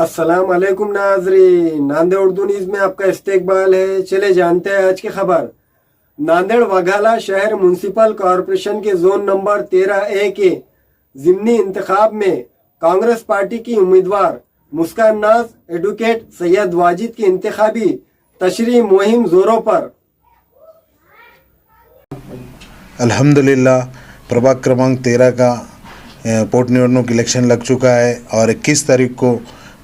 अस्सलाम वालेकुम नाजरीन, नांदेड़ उर्दू न्यूज में आपका इस्तकबाल है। चले जानते हैं आज की खबर। नांदेड़ वाघाला शहर म्युनिसिपल कॉरपोरेशन के जोन नंबर 13A के जिमनी इंतखाब में कांग्रेस पार्टी की उम्मीदवार मुस्कान नाज एडवोकेट सैयद वाजिद की इंतखाबी तशरीह मुहिम जोरों पर। अल्हम्दुलिल्लाह प्रभाग क्रमांक 13 का पोर्ट निवडणूक इलेक्शन लग चुका है और 21 तारीख को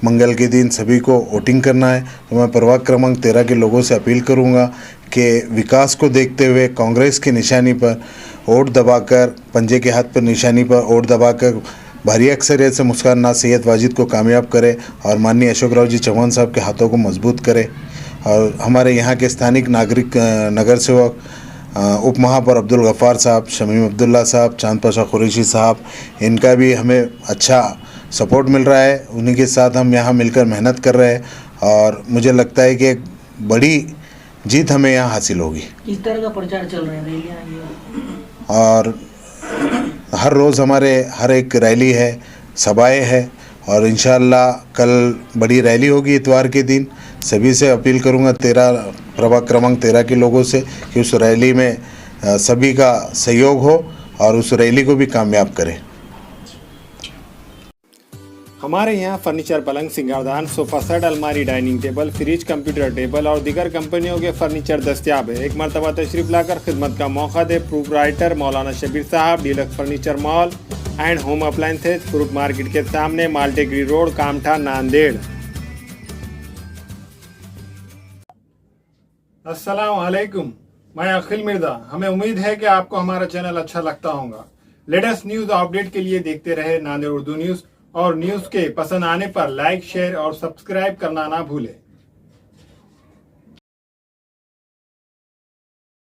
मंगल के दिन सभी को वोटिंग करना है। तो मैं प्रभाग क्रमांक 13 के लोगों से अपील करूंगा कि विकास को देखते हुए कांग्रेस की निशानी पर वोट दबाकर, पंजे के हाथ पर निशानी पर वोट दबाकर भारी अक्सरियत से मुस्कान नाज सैयद वाजिद को कामयाब करे और माननीय अशोक राव जी चौहान साहब के हाथों को मजबूत करे। और हमारे यहाँ के स्थानिक नागरिक नगर सेवक उप महापौर अब्दुल गफ़ार साहब, शमीम अब्दुल्ला साहब, चांद पाशा कुरैशी साहब, इनका भी हमें अच्छा सपोर्ट मिल रहा है। उन्हीं के साथ हम यहाँ मिलकर मेहनत कर रहे हैं और मुझे लगता है कि एक बड़ी जीत हमें यहाँ हासिल होगी। किस तरह का प्रचार चल रहा है, रैलियाँ और हर रोज़ हमारे हर एक रैली है, सभाएँ है और इंशाअल्लाह कल बड़ी रैली होगी इतवार के दिन। सभी से अपील करूंगा प्रभाग क्रमांक 13 के लोगों से कि उस रैली में सभी का सहयोग हो और उस रैली को भी कामयाब करें। हमारे यहाँ फर्नीचर, पलंग, सिंगारदान, सोफा सेट, अलमारी, dining table, fridge, computer table और दीगर कंपनियों के फर्नीचर दस्तियाब है। एक मरतबा तशरीफ लाकर खिदमत का मौका दे। प्रोप्राइटर मौलाना शबीर साहब, deluxe furniture mall and home appliances, fruit market के सामने, माल्टेगरी रोड, कामठा, नांदेड़। अस्सलाम वालेकुम, मैं अखिल मिर्जा। हमें उम्मीद है कि आपको हमारा चैनल अच्छा लगता होगा। लेटेस्ट न्यूज अपडेट के लिए देखते रहे नांदेड़ उर्दू न्यूज और न्यूज के पसंद आने पर लाइक, शेयर और सब्सक्राइब करना ना भूलें।